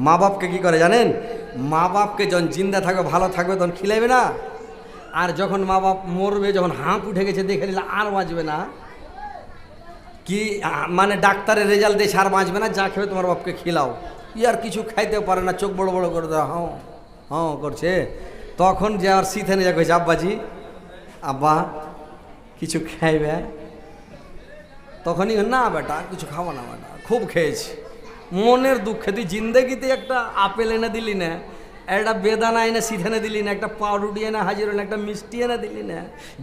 মা বাপকে কি করে জানেন? মা বাপকে যখন জিন্দা থাকবে ভালো থাকবে তখন খিলাইবে না, আর যখন মা বাপ মরবে, যখন হাঁপ উঠে গেছে দেখে নিলে আর বাঁচবে না, কি মানে ডাক্তারের রেজাল্ট দিয়ে আর বাঁচবে না, যা খেবে তোমার বাপকে খিলাও। আর কিছু খাইতে পারে না, চোখ বড় বড় করে দেওয়া হ্যাঁ হ্যাঁ করছে, তখন যে আর শীতে যা কইছে আব্বাজি আব্বা কিছু খাইবে, তখনই না বেটা কিছু খাবো না, বেটা খুব খেয়েছি। মনের দুঃখে তুই জিন্দেগিতে একটা আপেল এনে দিলি না, একটা বেদানা এনে সিথানে দিলি না, একটা পাউরুটি এনে হাজির হলে, একটা মিষ্টি এনে দিলি না,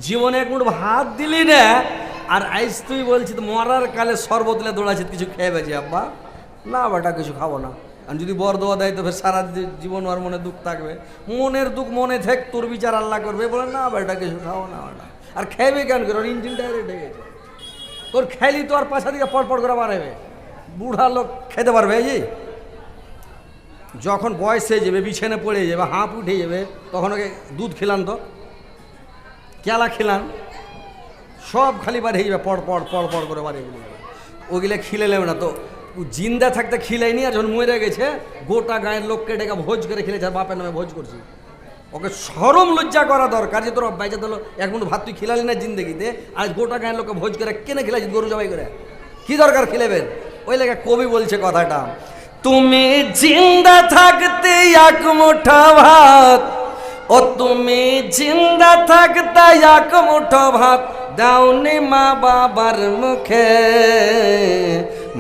জীবনে এক মুঠ ভাত দিলি না, আর আইস তুই বলছিস মরার কালে শরবত দিলে দৌড়াচ্ছিস কিছু খেয়ে বেছি আব্বা, না বেটা কিছু খাবো না। আর যদি বর দোয়া দেয় তো ফের সারা জীবন আর মনে দুঃখ থাকবে, মনের দুঃখ মনে থাক, তোর বিচার আল্লাহ করবে, বলে না বেটা কিছু খাবো না বেটা। আর খাইবে কেন করে? ওর ইঞ্জিন ডাইরেক্ট হয়ে গেছে, তোর খাইলি তো আর পাশা দিকে পড়পড় করে বাড়াবে, বুড়া লোক খেতে পারবে? এই যে যখন বয়স হয়ে যাবে, বিছানে পড়ে যাবে, হাঁপ উঠে যাবে, তখন ওকে দুধ খেলান, তো কেলা খেলান, সব খালি বাড়িয়ে যাবে, পড় পড় পড় পড় করে বাড়িয়ে যাবে, ওগুলো খিলেলেবে না। তো জিন্দা থাকতে খিলাইনি, আর যখন মরে গেছে গোটা গায়ের লোককে ডেকে ভোজ করে খেলেছে, বাপের নামে ভোজ করছি। ওকে শরম লজ্জা করা দরকার, যে তোর বাইচা দিল এক মিনিট ভাত তুই খিলালি না জিন্দগিতে, আজ গোটা গায়ের লোককে ভোজ করে কেনে খিলাইছি গরু জবাই করে, কি দরকার খিলেবেন? ওই লেগে কবি বলছে কথাটা, তুমি জিন্দা থাকতে এক মুঠো ভাত, ও তুমি জিন্দা থাকতে এক মুঠো ভাত দাওনি মা বাবার মুখে,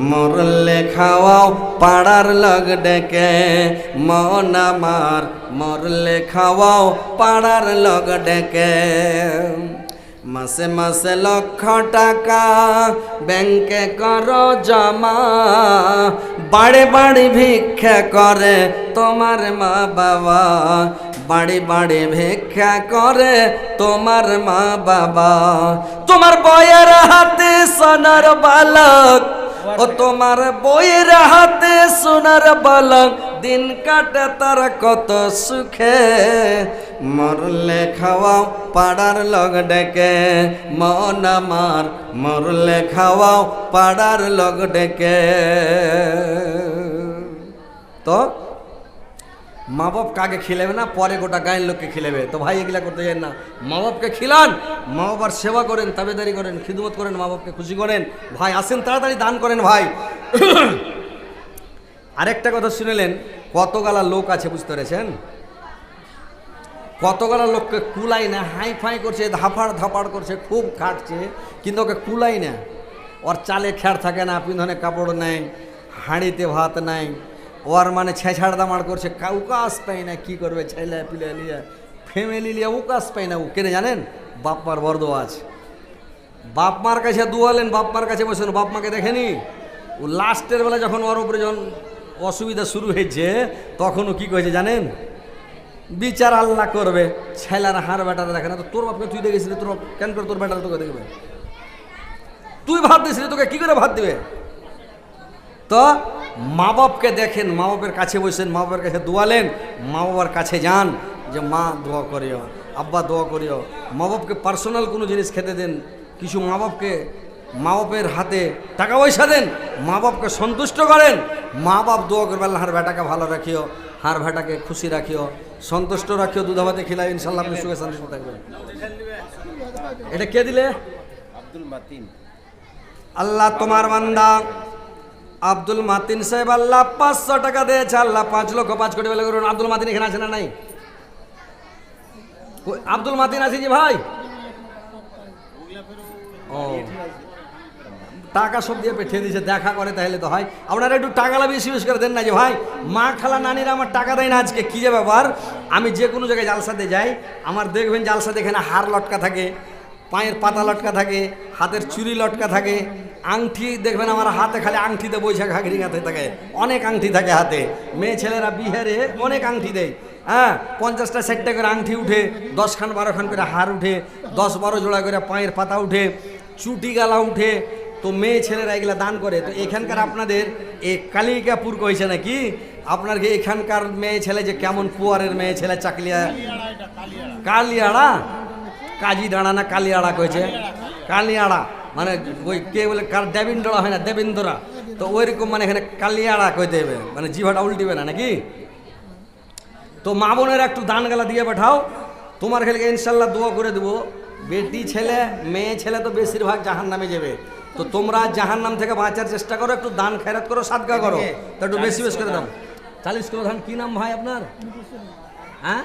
মরলে খাওয়াও পাড়ার লোক ডেকে, মন আমার মরলে খাওয়াও পাড়ার লোক ডেকে, মাসে মাসে লক্ষ টাকা ব্যাংকে করো জমা, বাড়ি বাড়ি ভিক্ষা করে তোমার মা বাবা, বাড়ি বাড়ি ভিক্ষা করে তোমার মা বাবা, তোমার বইয়ের হাতে সোনার বালক, ও তোমার বইয়ের হাতে সোনার বালক, দিন কাটে তার কত সুখে, মরলে খাওয়াও পাড়ার লোক ডেকে, মন আমার মরলে খাওয়াও পাড়ার লোক ডেকে। তো মা বাপ কাকে খিলেবে না, পরে গোটা গায়ের লোককে খিলেবে। তো ভাই এগুলা করতে যান না, মা বাপকে খিলান, মা বাবার সেবা করেন, তাবেদারি করেন, খিদমত করেন, মা বাপকে খুশি করেন। ভাই আসেন তাড়াতাড়ি দান করেন ভাই। আরেকটা কথা শুনেলেন, কতগালা লোক আছে বুঝতে পেরেছেন? কতগালা লোককে কুলাই না, হাই ফাই করছে, ধাপাড় ধাপাড় করছে, খুব খাটছে, কিন্তু ওকে কুলাই না। ওর চালে খেয়ার থাকে না, পিন্ধনে কাপড় নেই, হাঁড়িতে ভাত নাই, ওর মানে ছেঁছাড় দামাড় করছে, উকাস পাই না, কী করবে ছেলে পিলে নিয়ে, ফ্যামিলি নিয়ে উকাস পাই না। ও কেনে জানেন? বাপ মার বড় দোয়া আছে, বাপ মার কাছে দুয়ালেন, বাপ মার কাছে বসেন, বাপ মাকে দেখেনি। ও লাস্টের বেলা যখন ওর উপরে যখন অসুবিধা শুরু হয়েছে, তখন ও কী করেছে জানেন? বিচার আল্লাহ করবে, ছেলেরা হার বেটারা দেখে না। তো তোর বাপকে তুই দেখেছিলি, তোর কেন করে তোর বেটারা তোকে দেখবে? তুই ভাত দিয়েছিলি, তোকে কী করে ভাত দিবে? তো মা বাপকে দেখেন, মা বাপের কাছে বসেন, মা বাপের কাছে দোয়ালেন, মা বাবার কাছে যান, যে মা দোয়া করিও, আব্বা দোয়া করিও। মা বাপকে পার্সোনাল কোনো জিনিস খেতে দেন, কিছু মা বাপকে, মা বাপের হাতে টাকা পয়সা দেন, মা বাপকে সন্তুষ্ট করেন। মা বাপ দোয়া করবে, আল্লাহ হার বেটাকে ভালো রাখিও, হার বেটাকে খুশি রাখিও, সন্তুষ্ট রাখিও, দুধাভাতে খিলাই, ইনশাল্লাহ আপনি সুখে শান্তি থাকবেন। এটা কে দিলে? আব্দুল মাতিন। আল্লাহ তোমার বান্দা আব্দুল মাতিন সাহেব আল্লাহ 500 টাকা দিয়েছে, আল্লাহ 5 লক্ষ 5 কোটি বলে করুন। আব্দুল মাতিন এখানে আছে না নাই? আব্দুল মাতিন আছে জি ভাই? ও টাকা সব দিয়ে পেঠিয়ে দিয়েছে, দেখা করে তাহলে তো হয়। আপনারা একটু টাকালা বেশি বেশি করে দেন না, যে ভাই মা খালা নানিরা আমার টাকা দেয় না আজকে, কী যে ব্যাপার। আমি যে কোনো জায়গায় জালসাতে যাই, আমার দেখবেন জালসাতে এখানে হার লটকা থাকে, পায়ের পাতা লটকা থাকে, হাতের চুড়ি লটকা থাকে, আংটি দেখবেন আমার হাতে খালি আংটিতে বৈশাখ ঘাগরি গাঁথে থাকে, অনেক আংটি থাকে হাতে। মেয়ে ছেলেরা বিহারে অনেক আংটি দেয়, হ্যাঁ 50টা 60টা করে আংটি উঠে, 10 খান 12 খান করে হার উঠে, 10-12 জোড়া করে পায়ের পাতা উঠে, চুটি গালা উঠে। তো মেয়ে ছেলেরা এগুলা দান করে। তো এখানকার আপনাদের এই কালিকাপুর কইছে নাকি আপনার কি এখানকার মেয়ে ছেলে যে কেমন পুয়ারের মেয়ে ছেলে, চাকলিয়া কালিয়াড়া, কাজী দাঁড়া না কালিয়াড়া কইছে, কালিয়াড়া মানে ওই কে বলে দেবেন্দ্রা হয় না, দেবেন্দ্রা তো ওইরকম মানে এখানে কালিয়াড়া কইতে হবে, মানে জিভাটা উল্টিবে না নাকি। তো মা বোনের একটু দান গালা দিয়ে পাঠাও, তোমার খেলে ইনশাল্লাহ দোয়া করে দেবো। বেটি ছেলে মেয়ে ছেলে তো বেশিরভাগ জাহান নামে যাবে, তো তোমরা জাহান নাম থেকে বাঁচার চেষ্টা করো, একটু দান খেরাত করো, সাদগা করো, তো একটু বেশি বেশি করে দাও। 40 কিলো ধান। কি নাম ভাই আপনার? হ্যাঁ,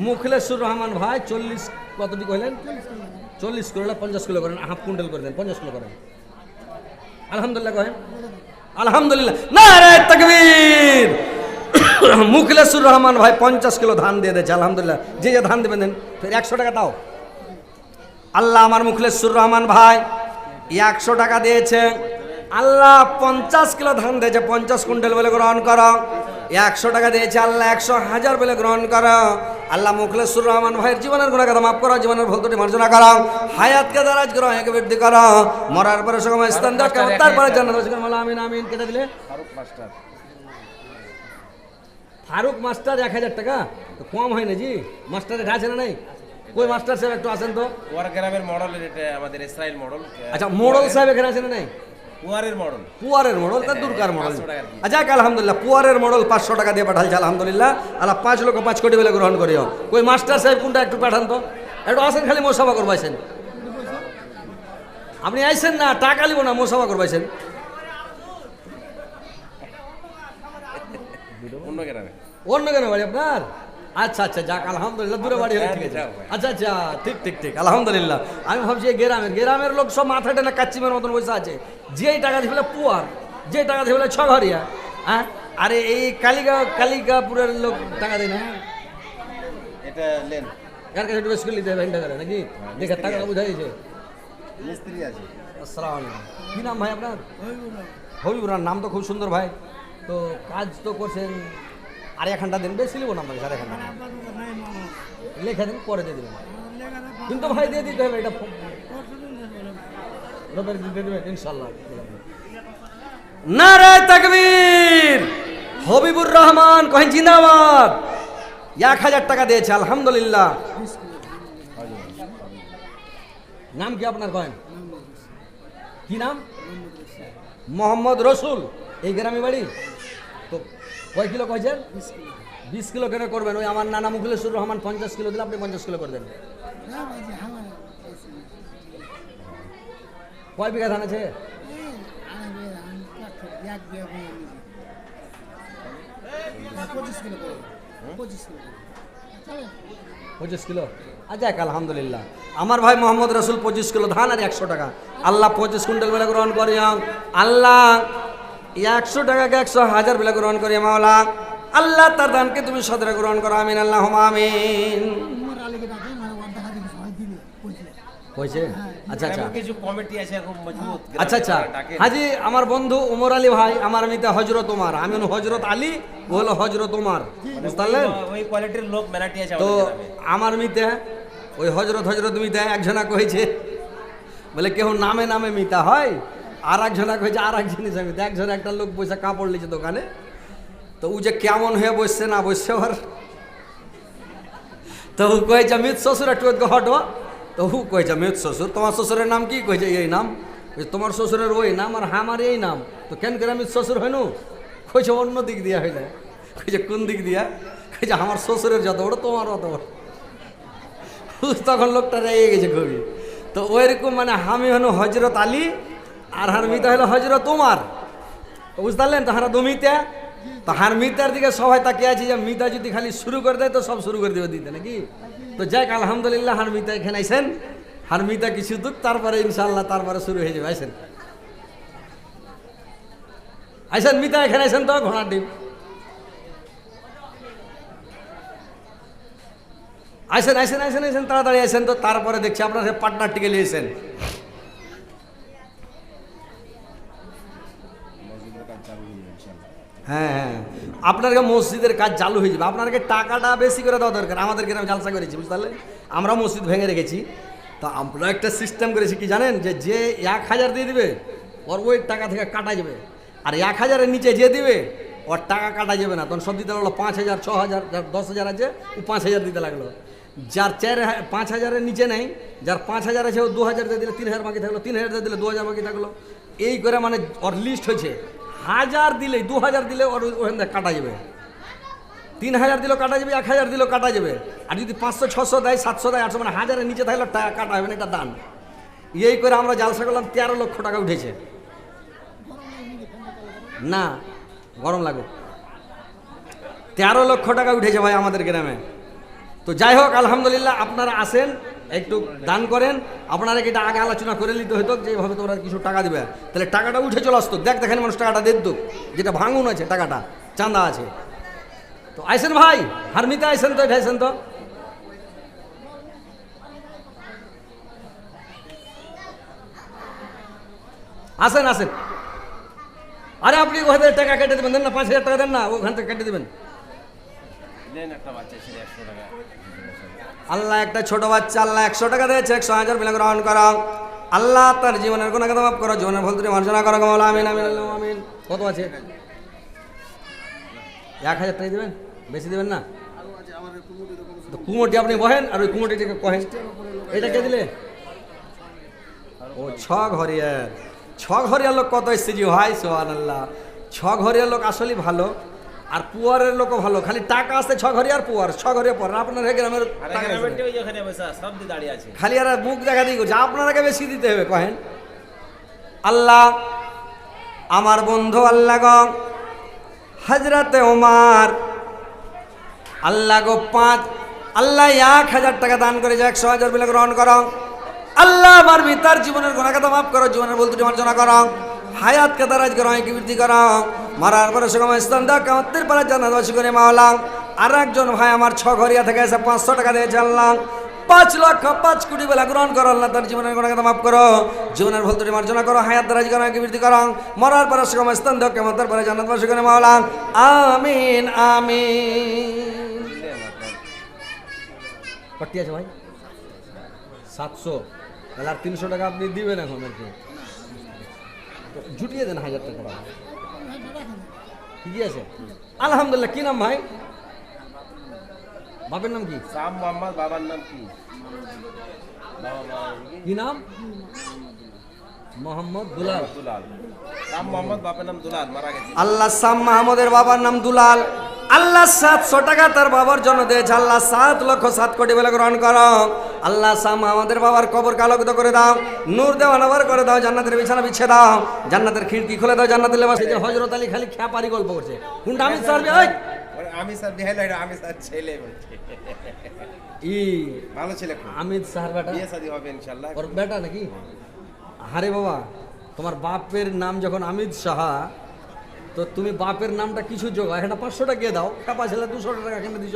মুখলেসুর রহমান ভাই। 40 কতটি কইলেন? 40 কিলো, 50 কিলো করেন, হাফ কুইন্টাল করে দেন, 50 কিলো করেন। আলহামদুলিল্লাহ কহেন আলহামদুলিল্লাহ, নারে তাকবীর। মুখলেসুর রহমান ভাই 50 কিলো ধান দিয়ে দিয়েছে, আলহামদুলিল্লাহ। যে যে ধান দেবেন দেন, ফের 100 টাকা দাও। আল্লাহ আমার মুখলেসুর রহমান ভাই 100 টাকা দিয়েছে, আল্লাহ 50 কিলো ধান দিয়েছে, 50 কুইন্টাল বলে গ্রহণ করো। 100 টাকা দিয়েছে আল্লাহ, 100,000 বলে গ্রহণ করো। আল্লাহ মুখলেসুর রহমান ভাইয়ের জীবনের গুনাহ কথা মাফ করো, জীবনের ভুল ত্রুটি মার্জনা করো, হায়াতকে দারাজ করো, একে বৃদ্ধি করো, মরার পরে সময় স্থান দাও, তারপরে জান্নাত বাসী করো। আমিন আমিন। কেটে দিলে ফারুক মাস্টার 1000 টাকা, তো কম হয় না জি? মাস্টারের আছে না নাই? কই মাস্টার সাহেব একটু আসেন তো। পুয়ার গ্রামের মডেল, এটা আমাদের ইসরায়েল মডেল। আচ্ছা, মোড়ল সাহেব এখানে আছে না নাই? পুয়ারের মডেল। পুয়ারের মডেল, তার দুর্গার মডেল। আচ্ছা, আলহামদুলিল্লাহ, পুয়ারের মডেল 500 টাকা দিয়ে পাঠালছে, আলহামদুলিল্লাহ। আল্লাহ 5 লক্ষ 5 কোটি বলে গ্রহণ করিও। কই মাস্টার সাহেব কোনটা একটু পাঠান তো, একটু আসেন, খালি মোসাফা করবাইছেন। আপনি আইসেন না, টাকা লিব না, মোসাফা করবাইছেন। অন্য গ্রামে। অন্য কেন বাড়ি আপনার? আচ্ছা আচ্ছা, যাক আলহামদুলিল্লাহ, দূরে বাড়ি হলে ঠিক আছে। আচ্ছা আচ্ছা, ঠিক ঠিক ঠিক, আলহামদুলিল্লাহ। আমি ভাবছি গ্রামের লোক সব মাথা টেনে কাচ্চিমের মতন বসে আছে, যেই টাকা দিয়ে ফেলে পুয়ার, যে টাকা দিয়ে ফেলে ছঘরিয়া। হ্যাঁ, আরে এই কালিকাপুরের লোক টাকা দেয় না। এটা লেন কার কাছে একটু বেশি করে নিতে হবে টাকা নাকি? দেখে টাকা বুঝাইছে। মিস্ত্রি আছে। আসসালামু আলাইকুম। কি নাম ভাই আপনার? হবিবুর। নাম তো খুব সুন্দর ভাই। তো কাজ তো করছেন, আর 1 ঘন্টা দিন, বেশি লিব না আপনাকে, 1.5 ঘন্টা লেখা দিন, পরে দিয়ে দেবেন। কিন্তু ভাই দিয়ে দিতে হবে, এটা রবিবার দিন দিয়ে দেবেন ইনশাল্লাহ। নারে তাকবীর। হবিবুর রহমান কহেন জিন্দাবাদ। 1000 টাকা দিয়েছে, আলহামদুলিল্লাহ। নাম কি আপনার? কহেন কি নাম? মোহাম্মদ রসুল। এই গ্রামে বাড়ি। তো কয় কিলো কয়েছেন? 20 কিলো কেন করবেন? ওই আমার নানা মুখলেসুর রহমান 50 কিলো দিলে, আপনি 50 কিলো করে দেন। কয় বিঘা ধান আছে? 25 কিলো। আচ্ছা, আলহামদুলিল্লাহ। আমার ভাই মোহাম্মদ রসুল 25 কিলো ধান আর 100 টাকা। আল্লাহ 25 কুইন্টাল বেলা গ্রহণ করি। আল্লাহ 100 টাকাকে 100,000 বেলা গ্রহণ করি। মাওলা আল্লাহ তার দানকে তুমি সদরে গ্রহণ করো। আমিন, আল্লাহ আমিন। হয়েছে? আচ্ছা আচ্ছা, কিছু কমিটি আছে খুব মজবুত। আচ্ছা আচ্ছা। হাজি আমার বন্ধু ওমর আলী ভাই, আমার মিতা হজরত ওমর, আমি হলো হজরত আলী, ও হলো হজরত ওমর, বুঝলেন? ওই কোয়ালিটির লোক মেলাটি আছে তো আমাদের গ্রামে। আমার মিতা ওই হজরত মিতা একজনা কয়েছে, বলে কেউ নামে নামে মিতা হয়, আর একজনা কয়েছে আর এক জিনিস মিতা। একজন একটা লোক পয়সা কাপড় লিছে দোকানে, তো ও যে কেমন হয়ে বসছে না বসছে ওর, তো ও কয়েছে মিত শ্বশুর একটু হটো। তো হু কয়েছে মিত শ্বশুর, তোমার শ্বশুরের নাম কি? কয়েছে এই নাম। তোমার শ্বশুরের ওই নাম আর আমার এই নাম, তো কেন করে মিত শ্বশুর হয়নু? কয়েছে অন্য দিক দিয়া হইলে। কয়েছে কোন দিক দিয়া? কয়েছে আমার শ্বশুরের যত বড় তোমার অত বড়। তখন লোকটা রেগে গেছে খুবই। তো ওইরকম মানে আমি হলো হজরত আলী আর হার মিতা হলো হজরত উমার, বুঝতে পারলেন? তো হারা দুমিতা, তো হার মিতার দিকে সবাই তাকিয়ে আছে যে মিতা যদি খালি শুরু করে দেয় তো সব শুরু করে দেবে দিতে নাকি। তো যাক আলহামদুলিল্লাহ, হার মিতা এখানে আইসেন, হার মিতা কিছু দুঃখ, তারপরে ইনশাল্লাহ তারপরে শুরু হয়ে যাবে। আইসেন আইসেন মিতা এখানে আইসেন, তো ঘোড়ার ডিম আইসেন আইসেন আইসেন আইসেন, তাড়াতাড়ি আইসেন। তো তারপরে দেখছি আপনার সে পার্টনারটিকে নিয়েছেন। হ্যাঁ হ্যাঁ, আপনাকে মসজিদের কাজ চালু হয়ে যাবে। আপনাকে টাকাটা বেশি করে দেওয়া দরকার। আমাদের গ্রামে জালসা করেছি, বুঝতে পারলেন? আমরা মসজিদ ভেঙে রেখেছি, তো আমরা একটা সিস্টেম করেছি কি জানেন, যে 1000 দিয়ে দিবে ওর ওই টাকা থেকে কাটা যাবে, আর 1000-এর নিচে যে দিবে ওর টাকা কাটা যাবে না। তখন সব দিতে লাগলো 5000, 6000, 10,000 আছে ও 5000 দিতে লাগলো। যার 5,000-এর নিচে নেই, যার 5,000 আছে ও 2,000 দিয়ে দিলে 3,000 বাকি থাকলো, 3,000 দিয়ে দিলে 2,000 বাকি থাকলো, এই করে মানে ওর লিস্ট হয়েছে। 1,000 দিলেই 2,000 দিলে ওর ওখান থেকে কাটা যাবে, 3,000 দিলেও কাটা যাবে, 1,000 দিলেও কাটা যাবে। আর যদি 500, 600 দেয়, 700 দেয়, 800, মানে 1,000-এর নিচে থাকলে টাকা কাটা হবে না, এটা দান। এই করে আমরা জালসা করলাম, 13 লক্ষ টাকা উঠেছে। না গরম লাগুক, 13 লক্ষ টাকা উঠেছে ভাই আমাদের গ্রামে। তো যাই হোক, আলহামদুলিল্লাহ, আপনারা আসেন, একটু দান করেন। আপনারা এটা আগে আলোচনা করে নিতে হতো যে এইভাবে তোমরা কিছু টাকা দিবে, তাহলে টাকাটা উঠে চলে আসতো। দেখেন মানুষ টাকাটা দিত, যেটা ভাঙুন আছে টাকাটা, চাঁদা আছে। তো আইসেন ভাই, হারমিতে আইসেন তো, এটা আইসেন তো। আসেন আসেন। আরে আপনি ওখান থেকে টাকা কেটে দেবেন, দেন না, 5,000 টাকা দেন না, ওখান থেকে কেটে দেবেন। নেন একটা বাচ্চা ছেলে 100 টাকা। আল্লাহ একটা ছোট বাচ্চা, আল্লাহ 100 টাকা দিয়েছে, 100,000 মিলে গ্রহণ করো। আল্লাহ তার জীবনের গুনাহ মাফ করো, জীবনের ভুল ত্রুটি মার্জনা করো। আমিন আমিন আল্লাহুম্মা আমিন। কত আছে? 1,000 টাকা দিবেন, বেশি দিবেন না। তো কুমোটি আপনি বহেন, আর ওই কুমোটিটাকে কহেন। এটা কে দিলে? ও 6 ঘরিয়ার। 6 ঘরিয়ার লোক কত এসছে জি ভাই, সুবহানাল্লাহ। 6 ঘরিয়ার লোক আসলেই ভালো, আর পুয়ারের লোকও ভালো। খালি টাকা আছে 6 ঘরিয়ার পুয়ার, 6 ঘরিয়ার পুয়ার। আপনার গ্রামের আরে টাকা আছে গ্রামের না। ওই যেখানে বসা সব দিয়ে দাঁড়িয়ে আছে। খালি আর মুখ দেখা দিয়ে করছে, আপনারাকে বেশি দিতে হবে কহেন। আল্লাহ আমার বন্ধু, আল্লাহ গো হযরতে ওমর, আল্লাহ গো 5, আল্লাহ 1,000 টাকা দান করে, 100,000 মিলে গ্রহণ করো। আল্লাহ আমার পিতার জীবনের গুনাহগাতা মাফ করো, জীবনের ভুল ত্রুটি মার্জনা করো, হায়াতকে দারাজ করো, কি বৃদ্ধি করো, মারার পরে সুগম স্থান দাও, কিয়ামতের পরে জান্নাতবাসী করে মাওলা। আর একজন ভাই আমার 6 ঘরিয়া থেকে এসে 500 টাকা দিয়েছে, আল্লাহ 5 লক্ষ 5 কোটি বেলা গ্রহণ করো। আল্লাহ তার জীবনের গুনাহগাতা মাফ করো, জীবনের ভুল ত্রুটি মার্জনা করো, হায়াত দারাজ করো, কি বৃদ্ধি করো, মরার পরে সুগম স্থান দাও, কিয়ামতের পরে জান্নাতবাসী করে মাওলা। আমিন আমিন। কটি আছে ভাই? 700। তাহলে আর 300 টাকা আপনি দিবেন এখন আর কি, জুটিয়ে দেন 1,000 টাকা। ঠিকই আছে, আলহামদুলিল্লাহ। কি নাম ভাই? বাপের নাম কি? শাম মোহাম্মদ। বাবার নাম কি? বাবা মারা গেছে। কি নাম? মোহাম্মদ দুলাল। দুলাল। শাম মোহাম্মদ, বাবার নাম দুলাল, মারা গেছে। আল্লাহ শাম মাহমুদের বাবার নাম দুলাল। আল্লাহ 700 টাকা তার বাবার জন্য দিয়েছে। আল্লাহ 7 লক্ষ 7 কোটি বলে গ্রহণ করো। আল্লাহ শাম আমাদের বাবার কবর আলোকিত করে দাও, নূর দেওয়া নবার করে দাও, জান্নাতের বিছানা বিছিয়ে দাও, জান্নাতের খিড়কি খুলে দাও, জান্নাতের লেবাস। এই যে হযরত আলী খালি খ্যাপারি গল্প করছে, কোনটা? আমি স্যার ওই আমি স্যার বিহাইল, আমি স্যার ছেলে বলছে। ই ভালো ছেলে, আমিদ স্যার বেটা, বিয়ে শাদী হবে ইনশাআল্লাহ। ওর বেটা নাকি? আরে বাবা, তোমার বাপের নাম যখন আমিদ সাহা, তো তুমি বাপের নামটা কিছু যোগ, একটা 500 টাকা দিয়ে দাও। খেপা ছেলে 200 টাকা কেন দিছ?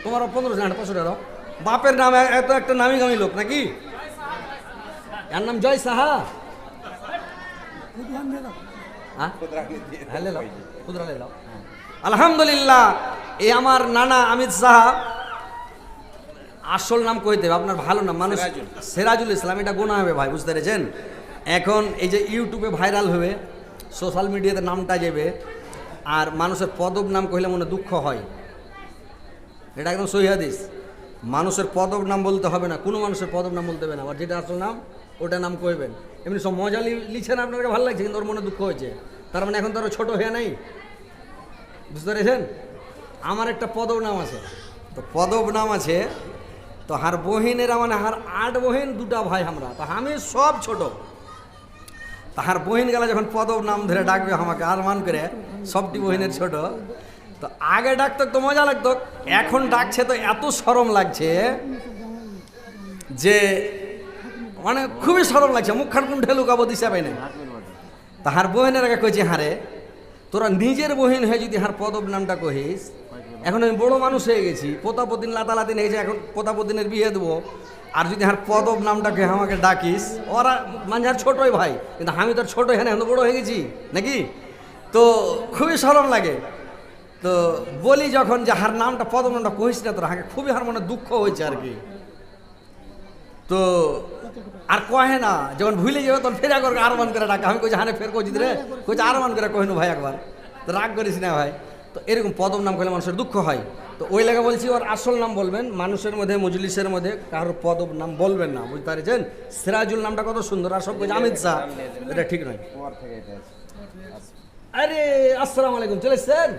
তোমার 1500 না, 500 টাকা দাও। বাপের নাম এত একটা নামি গামি লোক নাকি? এর নাম জয় সাহা। হ্যাঁ, আলহামদুলিল্লাহ। এই আমার নানা আমিদ সাহা, আসল নাম কইতে হবে আপনার, ভালো নাম মানুষ সিরাজুল ইসলাম। এটা গোনা হবে ভাই, বুঝতে পেরেছেন? এখন এই যে ইউটিউবে ভাইরাল হবে, সোশ্যাল মিডিয়াতে নামটা যাবে, আর মানুষের পদব নাম কইলে মনে দুঃখ হয়। এটা একদম সহিহ হাদিস। মানুষের পদব নাম বলতে হবে না, কোনো মানুষের পদব নাম বলতে হবে না, আবার যেটা আসল নাম ওটা নাম কইবেন। এমনি সব মজা লিখছেন, আপনাকে ভালো লাগছে, কিন্তু ওর মনে দুঃখ হয়েছে, তার মানে এখন তো আরও ছোটো হয়ে নেই, বুঝতে পেরেছেন? আমার একটা পদব নাম আছে, তো পদব নাম আছে, তো হার বহিনেরা মানে হার 8 বহিন 2টা ভাই আমরা, তো আমি সব ছোট। তাহার বহিন গেলা যখন পদব নাম ধরে ডাকবে আমাকে আরমান করে, সবটি বহিনের ছোট, তো আগে ডাকতো তো মজা লাগতো, এখন ডাকছে তো এত শরম লাগছে যে মানে খুবই শরম লাগছে, মুখখান কোন ঢেলু কাবো দিশা পাই না। তাহার বহিনের আগে কইছি, হারে তোরা নিজের বহিন হয়ে যদি হার পদব নামটা কহিস, এখন আমি বড় মানুষ হয়ে গেছি, পোতাপতিন লাতালাতিন হয়ে গেছে, এখন পোতাপতিনের বিয়ে দেবো, আর যদি হার পদব নামটাকে আমাকে ডাকিস, ওরা মাঝার ছোটই ভাই, কিন্তু আমি তো ছোট এখানে এখন বড় হয়ে গেছি নাকি, তো খুবই শরম লাগে। তো বলি যখন যে হার নামটা পদব নামটা কহিস না, তোর হাকে খুবই হার মনে দুঃখ হয়েছে আর কি। তো আর কহে না, যখন ভুলে যাবে তখন ফের একবার আরমান করে ডাকা। আমি কইছি হারে ফের কইছি রে, কইছি আরমান করে কহিনু ভাই একবার, তো রাগ করিস না ভাই। তো তো এরকম পদব নাম করলে মানুষের দুঃখ হয়। তো ওই লেগে বলছি ওর আসল নাম বলবেন, মানুষের মধ্যে মজলিসের মধ্যে কারোর পদব নাম বলবেন না, বুঝতে পারছেন? সিরাজুল নামটা কত সুন্দর, আর সব কিছু আমিদ শাহ, এটা ঠিক নয়। কুয়ার থেকে এটা আছে। আরে আসসালামু আলাইকুম, চলে এসছেন?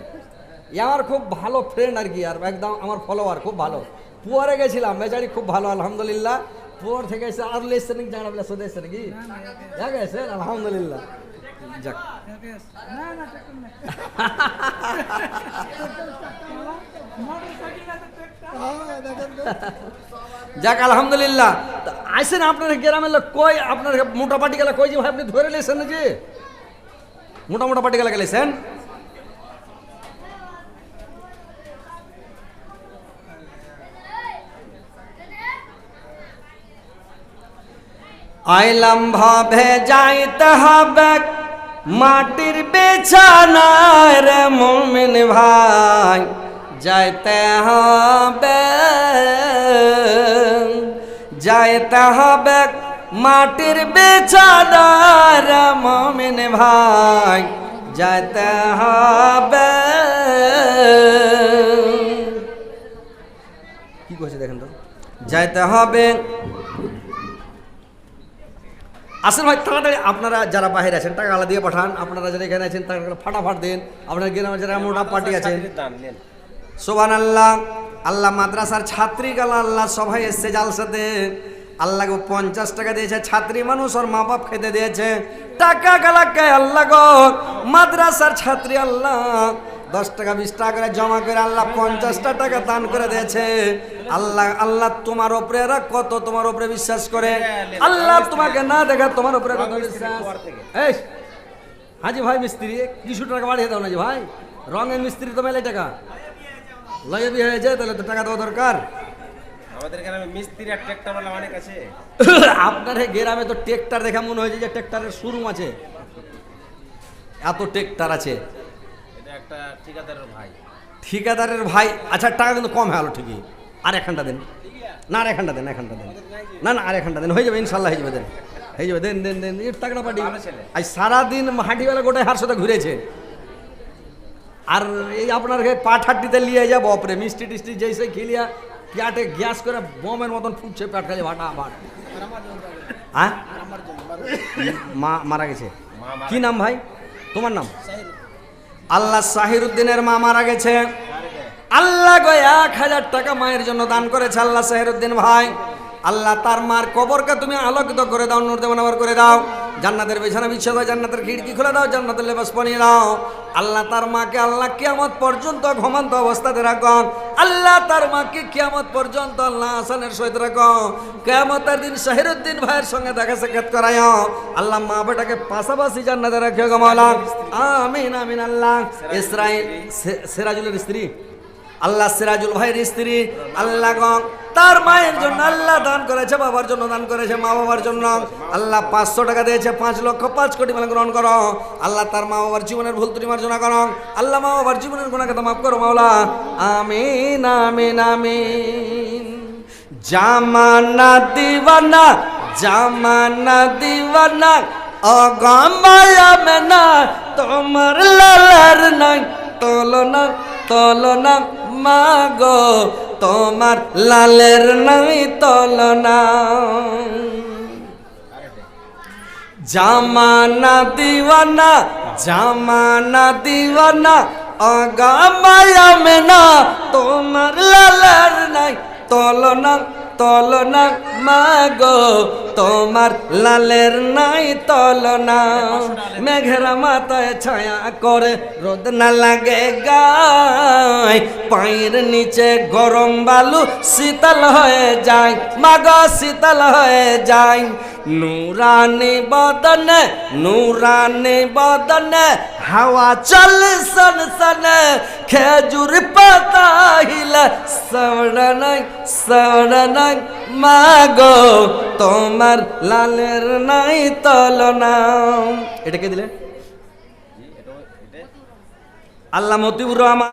আমার খুব ভালো ফ্রেন্ড আর কি, আর একদম আমার ফলোয়ার খুব ভালো। পুয়ারে গেছিলাম, বেচারি খুব ভালো আলহামদুলিল্লাহ। পুয়ার থেকে এসে আর এসছে নাকি জানা বলে সোদে এসছে নাকি গেছেন আলহামদুলিল্লাহ। যাক যাক আলহামদুলিল্লাহ। আইসেন আপনার গ্রামের লোক কই, আপনার মোটা পাটি গেলা কই যে ভাই আপনি ধরে লেছেন নাকি? মোটা মোটা পাটি গেলা গেলেছেন? আইলাম ভাবে যাইতে হবে মাটির বিছানায় রে মুমিন ভাই, যাইতে হবে, যাইতে হবে মাটির বিছানায় রে মুমিন ভাই, যাইতে হবে। কি কইছে দেখেন তো, যাইতে হবে। আসেন ভাই তাড়াতাড়ি, আপনারা যারা বাইরে আছেন টাকা আলা দিয়ে পাঠান, আপনারা যারা এখানে আছেন টাকা ফাটাফাট দেন। আপনার গ্রামের যারা মোটা পার্টি আছেন, সুবহানাল্লাহ। আল্লাহ মাদ্রাসার ছাত্রী গালা আল্লাহ সবাই এসছে জালসাতে, আল্লাহকে 50 টাকা দিয়েছে, ছাত্রী মানুষ ওর মা বাপ খেতে দিয়েছে, টাকা গালাকে আল্লাহ গো মাদ্রাসার ছাত্রী আল্লাহ 10 টাকা 20 টাকা করে জমা করে আল্লাহ 50টা টাকা দান করে দিয়েছে। আল্লাহ আল্লাহ তোমার উপরে এরা কত তোমার উপরে বিশ্বাস করে, আল্লাহ তোমাকে না দেখা তোমার উপরে কত বিশ্বাস। এই হাজি ভাই মিস্ত্রি কিছু টাকা বাড়িয়ে দাও না যে ভাই, রঙের মিস্ত্রি তো মেলে টাকা লাগে বিয়ে হয়ে যায়, তাহলে তো টাকা দেওয়া দরকার। আমাদের গ্রামে মিস্ত্রি আর ট্রাক্টরওয়ালা অনেক আছে। আপনার গ্রামে তো ট্রেক্টর দেখা মনে হয়েছে যে ট্রেক্টরের শোরুম আছে, এত ট্রেক্টর আছে। এটা একটা ঠিকাদারের ভাই। ঠিকাদারের ভাই, আচ্ছা টাকা কিন্তু কম হয়ে গেল ঠিকই। আর একখানটা দেন না, আর একখানটা দেন, একখানটা দেন না, না আর একখানটা দেন, হয়ে যাবে ইনশাল্লাহ হয়ে যাবে, দেন হয়ে যাবে, দেন দেন দেন। টাকাটা পাঠিয়ে আজ সারাদিন হাঁটিবেলা গোটায় হার সাথে ঘুরেছে। আর এই আপনার পাট হাট্টিতে নিয়ে যাবো অপরে মিষ্টি টিষ্টি যেসে খিলিয়া পেটে গ্যাস করে বোমের মতন ফুটছে, পেট খালি ভাটা ভাট। হ্যাঁ মা মারা গেছে, কি নাম ভাই তোমার নাম? আল্লাহ সাহিরুদ্দিনের মা মারা গেছে, আল্লাহ গো 1000 টাকা মায়ের জন্য দান করেছে আল্লাহ সাহিরুদ্দিন ভাই। আল্লাহ তার মার কবরকে তুমি আলোকিত করে দাও, নূর দেওয়ানার করে দাও, জান্নাতের বিছানা বিছিয়ে দাও, জান্নাতের খিড়কি খুলে দাও, জান্নাতের লেবাস পরিয়ে দাও। আল্লাহ তার মাকে আল্লাহ কিয়ামত পর্যন্ত ঘুমন্ত অবস্থাতে রাখো, আল্লাহ তার মাকে কিয়ামত পর্যন্ত আল্লাহ আসানের সহিত রাখো, কিয়ামতের দিন সাহিরুদ্দিন ভাইয়ের সঙ্গে দেখা সাক্ষাৎ করায়ও। আল্লাহ মা বেটাকে পাশাপাশি জান্নাতে রাখিও গো মাওলা, আমিন আমিন। আল্লাহ ইসরাইল সিরাজুলের স্ত্রী, আল্লাহ সিরাজুল ভাইয়ের স্ত্রী আল্লাহ গো তার মায়ের জন্য আল্লাহ দান করেছে, বাবার জন্য দান করেছে, মা বাবার জন্য আল্লাহ 500 টাকা দিয়েছে, 5,05,00,000 মাল গ্রহণ করো। আল্লাহ তার মা বাবার জীবনের ভুল ত্রুটি মার্জনা করো, আল্লাহ মা বাবার জীবনের গুনাহকে তো মাফ করো মাওলা, আমিন আমিন আমিন। জামানা দিওয়ানা, জামানা দিওয়ানা, অগমায়া মেনা তোমার লালার নাই তুলনা, তুলনা মাগো তোমার লালের নাই তুলনা। জামানা দিওয়ানা, জামানা দিওয়ানা, অগমায়া মেনা তোমার লালের নাই তুলনা, তুলনা মাগো তোমার লালের নাই তুলনা। মেঘের মাথায় ছায়া করে রোদ না লাগে গায়, পায়ের নিচে গরম বালু শীতল হয়ে যায়, মাগো শীতল হয়ে যায়। নুরানি বদনে, নুরানি বদনে হাওয়া চল সন সনে, খেজুর পাতা হিলা সওড়া নাই, সওড়া নাই মাগো তোমার লালের নাই তুলনা। এটা কে দিলে? আল্লাহ মতিউর রহমান।